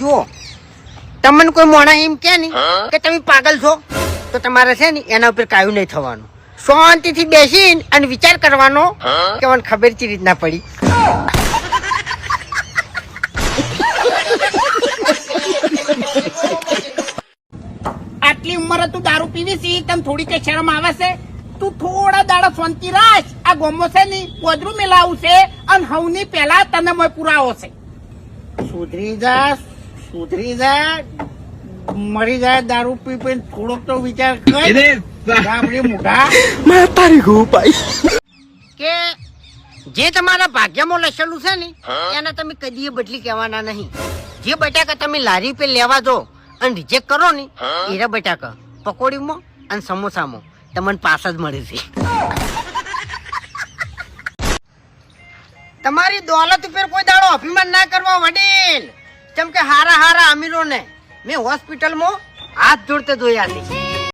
જુઓ તમને કોઈ મોણા એમ કે નહીં કે તમે પાગલ છો તો તમારે છે ને એના ઉપર કાયું નહીં થવાનું. શાંતિથી બેસીને અને વિચાર કરવાનો કે મને ખબર ચી રીતના પડી. આટલી ઉંમરે તું દારૂ પીવી છે તને થોડી કઈ શરમ આવે છે? તું થોડા દાડા શાંતિ રાખ. આ ગોમો છે ને પોદરું મેલાવું છે અને હવની પહેલા તને મોય પુરાવો છે. સુધરી જા મરી જાય દારૂ પી પીને થોડોક તો વિચાર કર. આપણી મોઢા કે જે તમારા ભાગ્યમાં લખેલું છે ને એને તમે કદી બદલી કહેવાના નહીં. જે બટાકા તમે લારી પે લેવા દો અને રિજેક્ટ કરો ને એરા બટાકા પકોડીમાં અને સમોસામાં તમને પાસ જ મળે છે. તમારી દોલત ઉપર કોઈ દાડો અભિમાન ના કરવા વડીલ. જેમ કે હારા અમીરો ને મેં હોસ્પિટલમાં હાથ જોડતે જોયા છે.